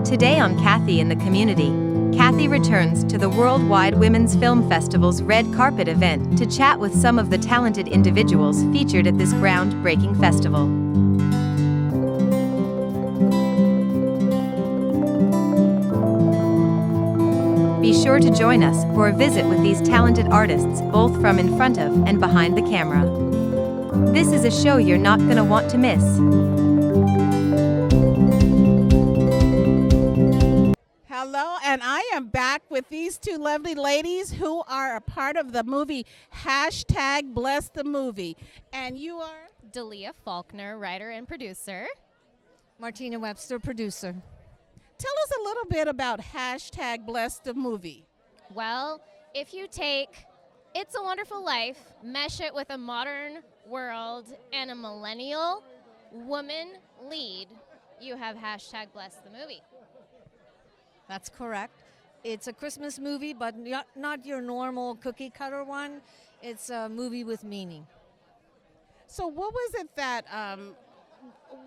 Today on Kathy in the Community, Kathy returns to the Worldwide Women's Film Festival's red carpet event to chat with some of the talented individuals featured at this groundbreaking festival. Be sure to join us for a visit with these talented artists, both from in front of and behind the camera. This is a show you're not going to want to miss. Hello, and I am back with these two lovely ladies who are a part of the movie Hashtag Bless the Movie. And you are? Dalia Faulkner, writer and producer. Martina Webster, producer. Tell us a little bit about Hashtag Bless the Movie. Well, if you take It's a Wonderful Life, mesh it with a modern world and a millennial woman lead, you have Hashtag Bless the Movie. That's correct. It's a Christmas movie, but not your normal cookie cutter one. It's a movie with meaning. So what was it that,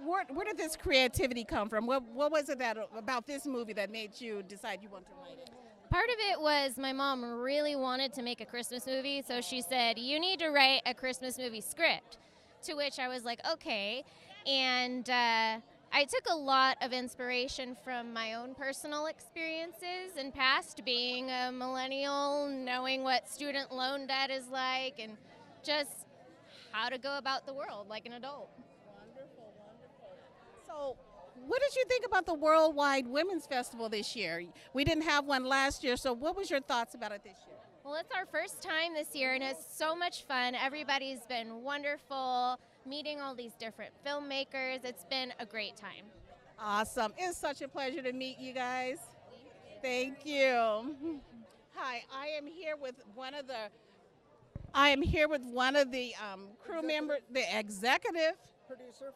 where did this creativity come from? What was it that about this movie that made you decide you want to write it? Part of it was my mom really wanted to make a Christmas movie, so she said, you need to write a Christmas movie script, to which I was like, okay. And I took a lot of inspiration from my own personal experiences in past, being a millennial, knowing what student loan debt is like, and just how to go about the world like an adult. Wonderful, wonderful. So what did you think about the Worldwide Women's Festival this year? We didn't have one last year, so what was your thoughts about it this year? Well, it's our first time this year, and it's so much fun. Everybody's been wonderful, meeting all these different filmmakers. It's been a great time. Awesome. It's such a pleasure to meet you guys. Thank you. Hi, I am here with one of the crew members, the executive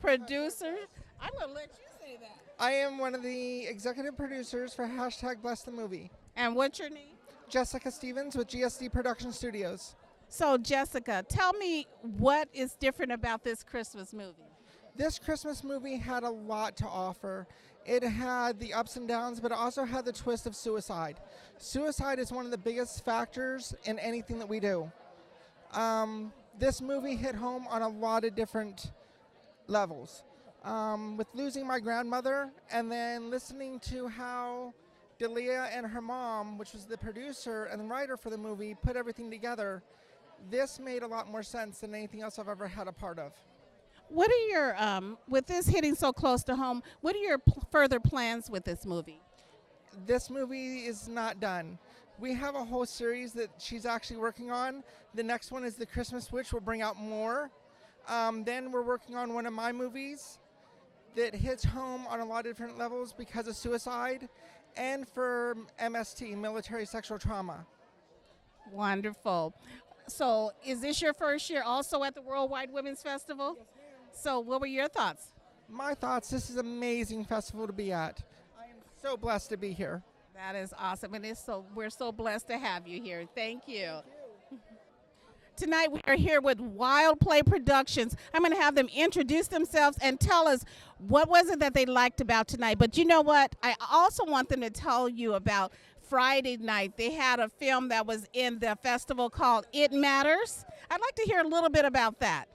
producer. I'm going to let you say that. I am one of the executive producers for Hashtag Bless the Movie. And what's your name? Jessica Stevens with GSD Production Studios. So, Jessica, tell me what is different about this Christmas movie? This Christmas movie had a lot to offer. It had the ups and downs, but it also had the twist of suicide. Suicide is one of the biggest factors in anything that we do. This movie hit home on a lot of different levels. With losing my grandmother and then listening to how Dalia and her mom, which was the producer and the writer for the movie, put everything together, this made a lot more sense than anything else I've ever had a part of. What are your, with this hitting so close to home, what are your further plans with this movie? This movie is not done. We have a whole series that she's actually working on. The next one is The Christmas Witch. We'll bring out more. Then we're working on one of my movies that hits home on a lot of different levels because of suicide and for MST, military sexual trauma. Wonderful. So is this your first year also at the Worldwide Women's Festival? Yes, ma'am. So what were your thoughts? My thoughts, this is an amazing festival to be at. I am so blessed to be here. That is awesome, and we're so blessed to have you here. Thank you. Tonight we are here with Wild Play Productions. I'm going to have them introduce themselves and tell us what was it that they liked about tonight. But you know what? I also want them to tell you about Friday night. They had a film that was in the festival called It Matters. I'd like to hear a little bit about that.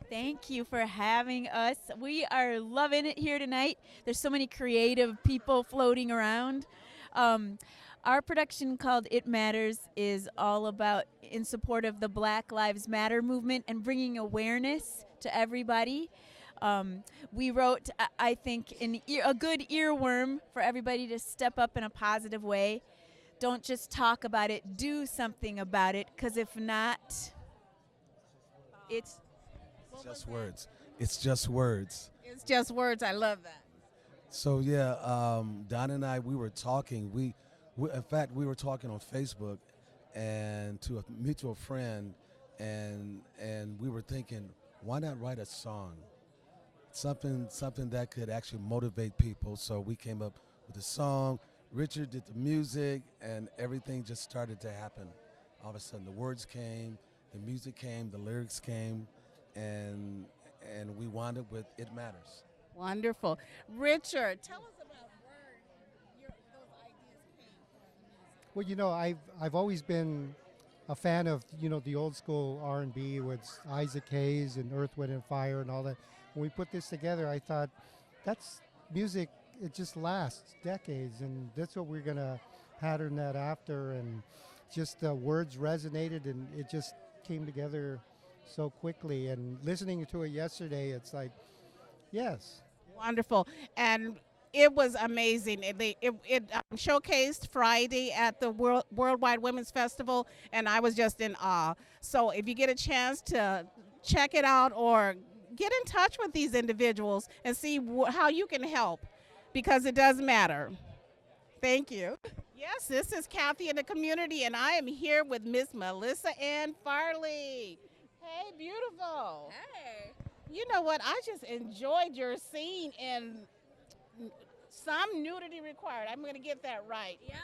Thank you for having us. We are loving it here tonight. There's so many creative people floating around. Our production called It Matters is all about in support of the Black Lives Matter movement and bringing awareness to everybody. We wrote, I think, a good earworm for everybody to step up in a positive way. Don't just talk about it, do something about it, because if not, it's just words. It's just words. It's just words. I love that. So yeah, Don and I, we were talking. In fact, we were talking on Facebook, and to a mutual friend, and we were thinking, why not write a song, something that could actually motivate people. So we came up with a song. Richard did the music, and everything just started to happen. All of a sudden, the words came, the music came, the lyrics came, and and we wound up with It Matters. Wonderful. Richard, tell us about where those ideas came from. Well, I've always been a fan of the old school R&B with Isaac Hayes and Earth, Wind and Fire and all that. When we put this together, I thought that's music. It just lasts decades, and that's what we're gonna pattern that after. And just the words resonated, and it just came together so quickly. And listening to it yesterday, it's like, yes. Wonderful. And it was amazing. It showcased Friday at the Worldwide Women's Festival, and I was just in awe. So if you get a chance to check it out or get in touch with these individuals and see how you can help, because it does matter. Thank you. Yes, this is Kathy in the Community, and I am here with Miss Melissa Ann Farley. Hey, beautiful. Hey. You know what? I just enjoyed your scene in Some Nudity Required. I'm going to get that right. Yeah.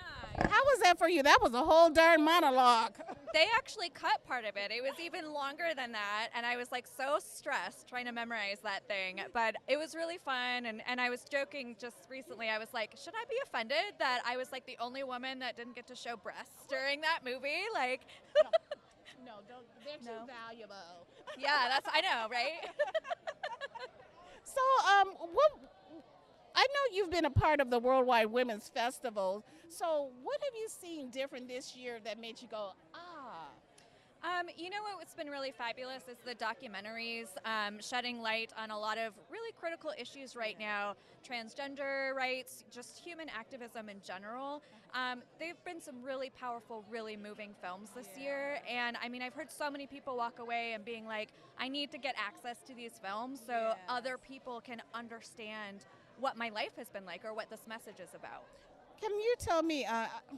How was that for you? That was a whole darn monologue. They actually cut part of it. It was even longer than that, and I was like so stressed trying to memorize that thing. But it was really fun, and I was joking just recently. I was like, should I be offended that I was like the only woman that didn't get to show breasts during that movie? Like, No, don't. They're too valuable. yeah, I know, right? So, I know you've been a part of the Worldwide Women's Festival. So, what have you seen different this year that made you go, ah? You know what's been really fabulous is the documentaries shedding light on a lot of really critical issues right now, transgender rights, just human activism in general. They've been some really powerful, really moving films this year, and I mean, I've heard so many people walk away and being like, I need to get access to these films so other people can understand what my life has been like or what this message is about. Can you tell me,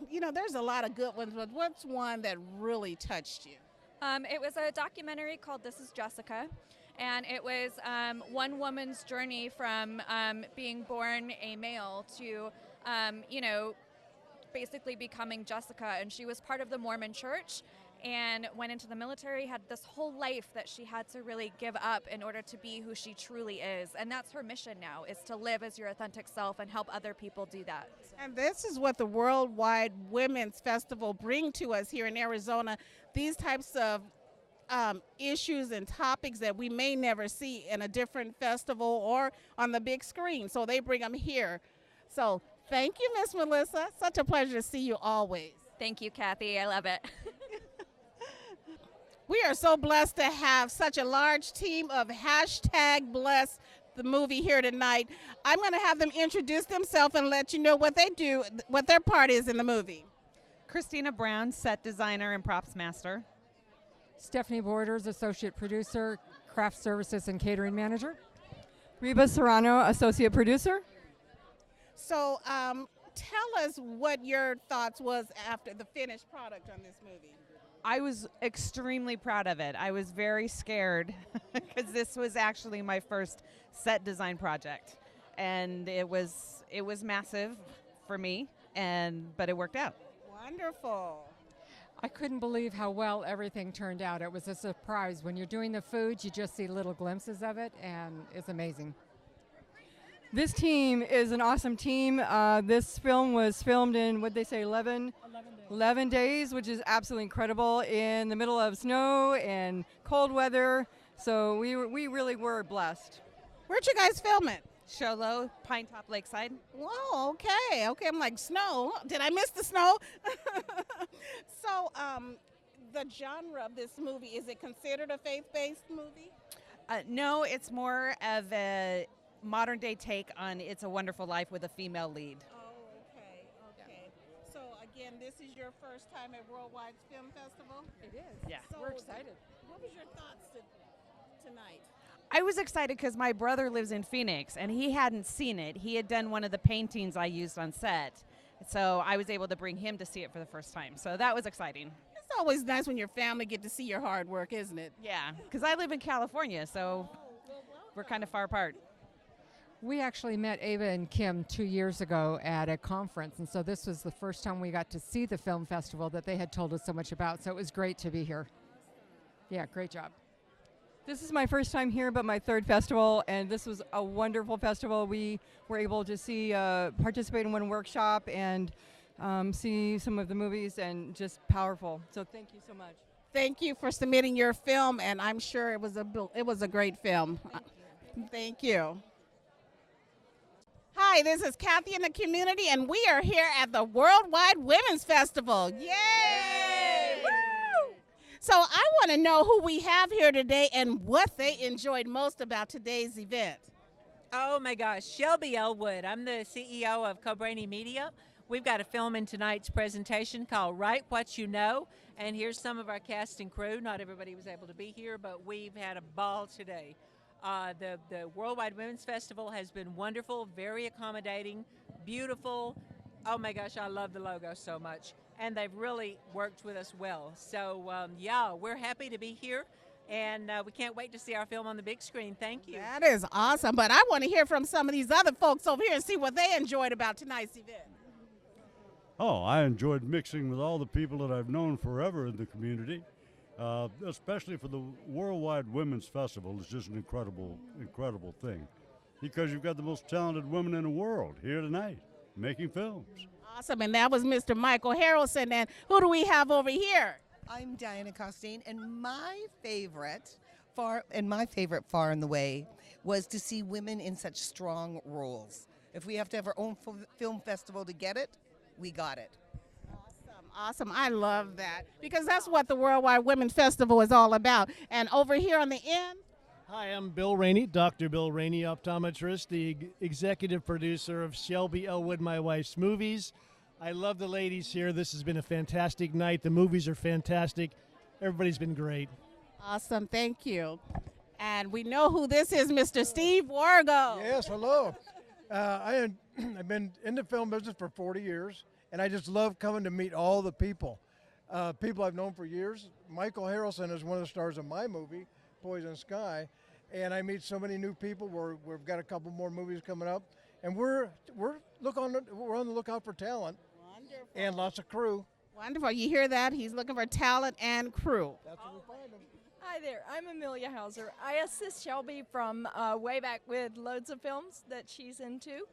there's a lot of good ones, but what's one that really touched you? It was a documentary called This Is Jessica, and it was one woman's journey from being born a male to, basically becoming Jessica, and she was part of the Mormon church and went into the military, had this whole life that she had to really give up in order to be who she truly is. And that's her mission now, is to live as your authentic self and help other people do that. And this is what the Worldwide Women's Festival bring to us here in Arizona, these types of issues and topics that we may never see in a different festival or on the big screen. So they bring them here. So thank you, Miss Melissa. Such a pleasure to see you always. Thank you, Kathy. I love it. We are so blessed to have such a large team of #Bless the movie here tonight. I'm going to have them introduce themselves and let you know what they do, what their part is in the movie. Christina Brown, set designer and props master. Stephanie Borders, associate producer, craft services and catering manager. Reba Serrano, associate producer. So tell us what your thoughts was after the finished product on this movie. I was extremely proud of it. I was very scared because this was actually my first set design project, and it was massive for me, but it worked out. Wonderful. I couldn't believe how well everything turned out. It was a surprise. When you're doing the food, you just see little glimpses of it, and it's amazing. This team is an awesome team. This film was filmed in, what'd they say, 11 days, which is absolutely incredible, in the middle of snow and cold weather. So we really were blessed. Where'd you guys film it? Show Low, Pine Top Lakeside. Whoa, okay. I'm like, snow. Did I miss the snow? So, the genre of this movie, is it considered a faith-based movie? No, it's more of a modern day take on It's a Wonderful Life with a female lead. Oh, okay. So again, this is your first time at Worldwide Film Festival? It is. Yeah. So We're excited. What was your thoughts tonight? I was excited because my brother lives in Phoenix and he hadn't seen it. He had done one of the paintings I used on set. So I was able to bring him to see it for the first time. So that was exciting. It's always nice when your family get to see your hard work, isn't it? Yeah, because I live in California, so we're kind of far apart. We actually met Ava and Kim 2 years ago at a conference, and so this was the first time we got to see the film festival that they had told us so much about, so it was great to be here. Yeah, great job. This is my first time here, but my third festival, and this was a wonderful festival. We were able to see, participate in one workshop and see some of the movies, and just powerful. So thank you so much. Thank you for submitting your film, and I'm sure it was a great film. Thank you. Hi, this is Kathy in the Community, and we are here at the Worldwide Women's Festival. Yay! Woo! So I want to know who we have here today and what they enjoyed most about today's event. Oh my gosh, Shelby Elwood. I'm the CEO of Cobrainy Media. We've got a film in tonight's presentation called Write What You Know, and here's some of our cast and crew. Not everybody was able to be here, but we've had a ball today. The Worldwide Women's Festival has been wonderful, very accommodating, beautiful. Oh my gosh, I love the logo so much. And they've really worked with us well. So yeah, we're happy to be here, and we can't wait to see our film on the big screen. Thank you. That is awesome, but I want to hear from some of these other folks over here and see what they enjoyed about tonight's event. Oh, I enjoyed mixing with all the people that I've known forever in the community, especially for the Worldwide Women's Festival. It's just an incredible, incredible thing, because you've got the most talented women in the world here tonight making films. Awesome, and that was Mr. Michael Harrelson. And who do we have over here? I'm Diana Costain, and my favorite far and the way was to see women in such strong roles. If we have to have our own film festival to get it, we got it. Awesome. I love that, because that's what the Worldwide Women's Festival is all about. And over here on the end. Hi, I'm Bill Rainey, Dr. Bill Rainey, optometrist, the executive producer of Shelby Elwood, My Wife's Movies. I love the ladies here. This has been a fantastic night. The movies are fantastic. Everybody's been great. Awesome. Thank you. And we know who this is, Mr. Steve Wargo. Yes, hello. I've been in the film business for 40 years, and I just love coming to meet all the people. People I've known for years. Michael Harrelson is one of the stars of my movie, Poison Sky, and I meet so many new people. We've got a couple more movies coming up, and we're on the lookout for talent. Wonderful. And lots of crew. Wonderful. You hear that? He's looking for talent and crew. That's what we find them. Hi there, I'm Amelia Hauser. I assist Shelby from way back with loads of films that she's into.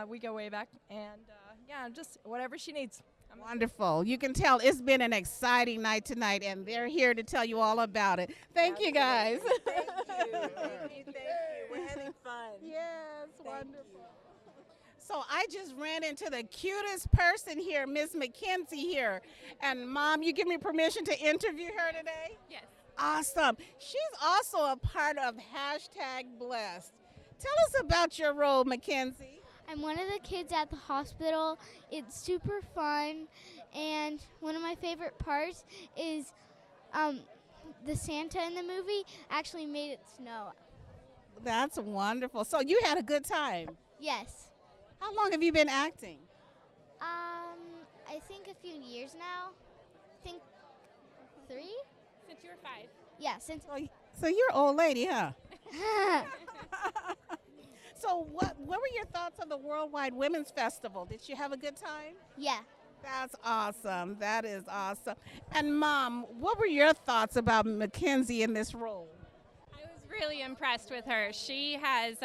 We go way back, and yeah, just whatever she needs. Wonderful. You can tell it's been an exciting night tonight, and they're here to tell you all about it. Thank you, guys. Thank you. We're having fun. Yes, wonderful. So I just ran into the cutest person here, Miss Mackenzie here. And Mom, you give me permission to interview her today? Yes. Awesome. She's also a part of #Blessed. Tell us about your role, Mackenzie. I'm one of the kids at the hospital. It's super fun, and one of my favorite parts is the Santa in the movie actually made it snow. That's wonderful. So you had a good time? Yes. How long have you been acting? I think a few years now. I think 3? Since you were 5. Yeah, since. So you're an old lady, huh? So what were your thoughts on the Worldwide Women's Festival? Did you have a good time? Yeah. That's awesome. That is awesome. And Mom, what were your thoughts about Mackenzie in this role? I was really impressed with her. She has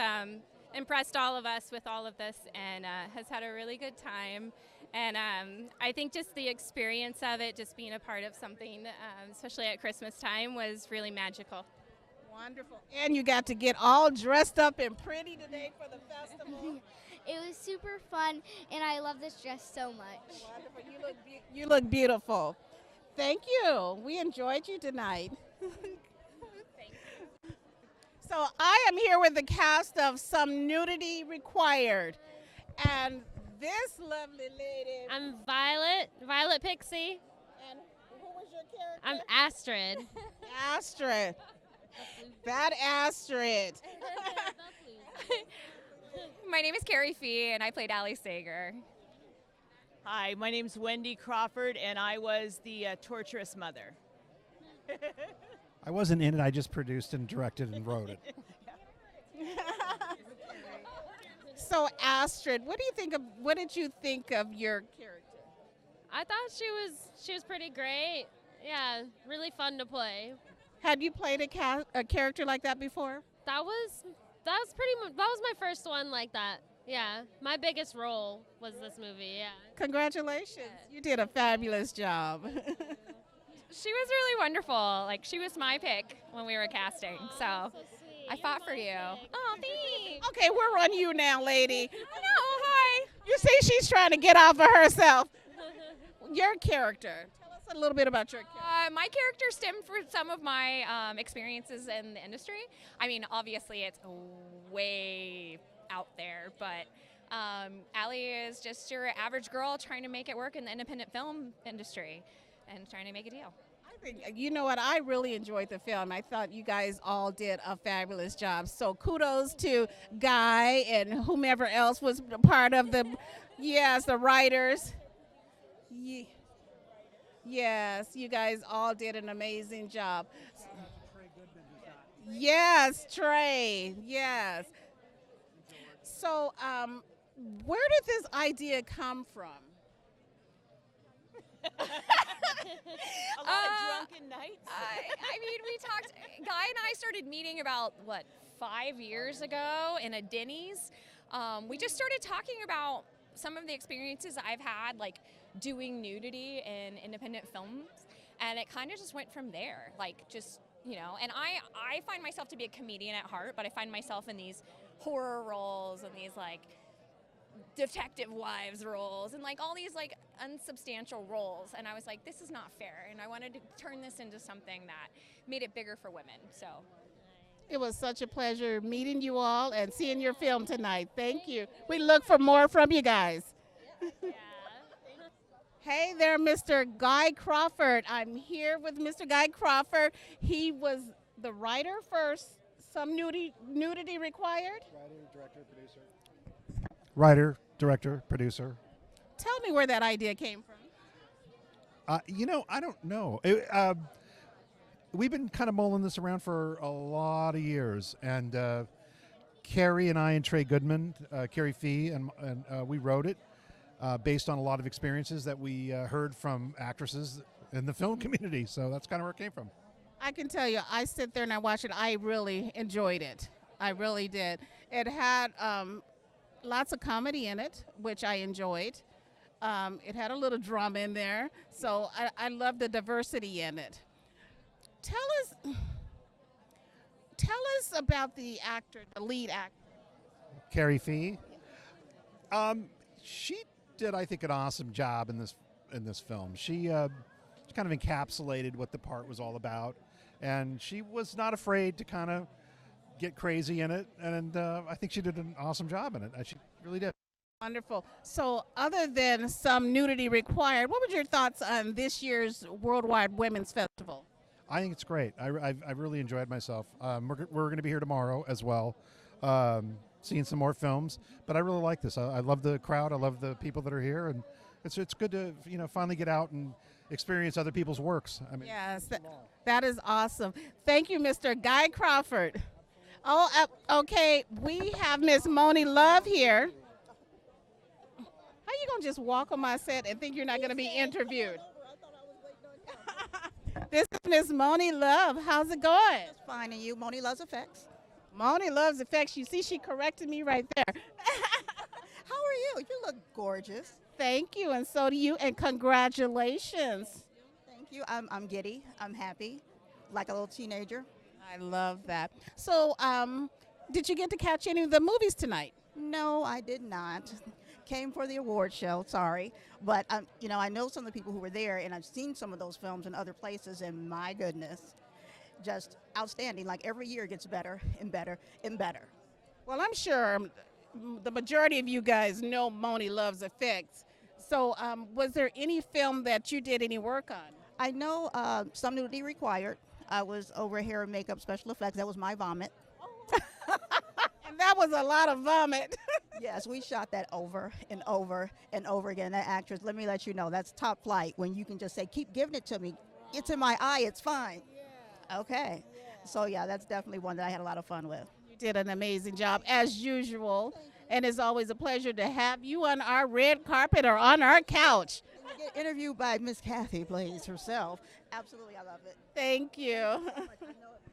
impressed all of us with all of this, and has had a really good time. And I think just the experience of it, just being a part of something, especially at Christmas time, was really magical. Wonderful. And you got to get all dressed up and pretty today for the festival. It was super fun, and I love this dress so much. Wonderful. You look beautiful. Thank you. We enjoyed you tonight. Thank you. So I am here with the cast of Some Nudity Required. And this lovely lady. I'm Violet Pixie. And who was your character? I'm Astrid. Astrid. That Astrid. My name is Carrie Fee, and I played Allie Sager. Hi, my name's Wendy Crawford, and I was the torturous mother. I wasn't in it, I just produced and directed and wrote it. So Astrid, what did you think of your character? I thought she was pretty great. Yeah, really fun to play. Had you played a character like that before? That was my first one like that. Yeah, my biggest role was this movie. Yeah. Congratulations. You did a fabulous job. She was really wonderful. Like, she was my pick when we were casting, so I fought for you. Oh, thanks. Okay, we're on you now, lady. No, hi. You see, she's trying to get off of herself. Your character. Tell us a little bit about your character. My character stemmed from some of my experiences in the industry. I mean, obviously, it's way out there, but Allie is just your average girl trying to make it work in the independent film industry and trying to make a deal. You know what? I really enjoyed the film. I thought you guys all did a fabulous job. So kudos to Guy and whomever else was part of the writers. Yes, you guys all did an amazing job. Yes, Trey. Yes. So, where did this idea come from? A lot of drunken nights. I mean, we talked. Guy and I started meeting about 5 years ago in a Denny's. We just started talking about some of the experiences I've had, like doing nudity in independent films, and it kind of just went from there. Like, just, you know, and I find myself to be a comedian at heart, but I find myself in these horror roles and these like detective wives roles and like all these like unsubstantial roles, and I was like, this is not fair, and I wanted to turn this into something that made it bigger for women. So it was such a pleasure meeting you all and seeing your film tonight. Thank you. We look for more from you guys. Hey there, Mr. Guy Crawford. I'm here with Mr. Guy Crawford. He was the writer for Some Nudity Required. Writer, director, producer. Tell me where that idea came from. I don't know. We've been kind of mulling this around for a lot of years, and Carrie and I and Trey Goodman, Carrie Fee, and we wrote it based on a lot of experiences that we heard from actresses in the film community. So that's kind of where it came from. I can tell you, I sit there and I watched it. I really enjoyed it. I really did. It had lots of comedy in it, which I enjoyed. It had a little drama in there, so I love the diversity in it. Tell us about the actor, the lead actor. Carrie Fee. She did, I think, an awesome job in this film. She kind of encapsulated what the part was all about, and she was not afraid to kind of get crazy in it, and I think she did an awesome job in it. She really did. Wonderful. So other than Some Nudity Required, what were your thoughts on this year's Worldwide Women's Festival? I think it's great. I've really enjoyed myself. We're going to be here tomorrow as well, seeing some more films, but I really like this. I love the crowd. I love the people that are here, and it's good to finally get out and experience other people's works. I mean, yes, that is awesome. Thank you, Mr. Guy Crawford. Oh, okay, we have Miss Moni Love here. How you gonna just walk on my set and think you're not gonna be interviewed? This is Miss Moni Love. How's it going? It's fine, and you? Moni Loves Effects. Moni Loves Effects. You see, she corrected me right there. How are you? You look gorgeous. Thank you, and so do you, and congratulations. Thank you. I'm giddy. I'm happy, like a little teenager. I love that. So, did you get to catch any of the movies tonight? No, I did not. Came for the award show, sorry. But, I know some of the people who were there, and I've seen some of those films in other places, and my goodness, just outstanding. Like, every year gets better and better and better. Well, I'm sure the majority of you guys know Moni Loves Effects. So, was there any film that you did any work on? I know Some Nudity Required. I was over hair and makeup special effects. That was my vomit. And that was a lot of vomit. Yes, we shot that over and over and over again. That actress, let me let you know, that's top flight when you can just say, keep giving it to me. It's in my eye, it's fine. Yeah. Okay. Yeah. So, yeah, that's definitely one that I had a lot of fun with. You did an amazing job, as usual. And it's always a pleasure to have you on our red carpet or on our couch. Get interviewed by Miss Kathy, please, herself. Absolutely, I love it. Thank you. I know it.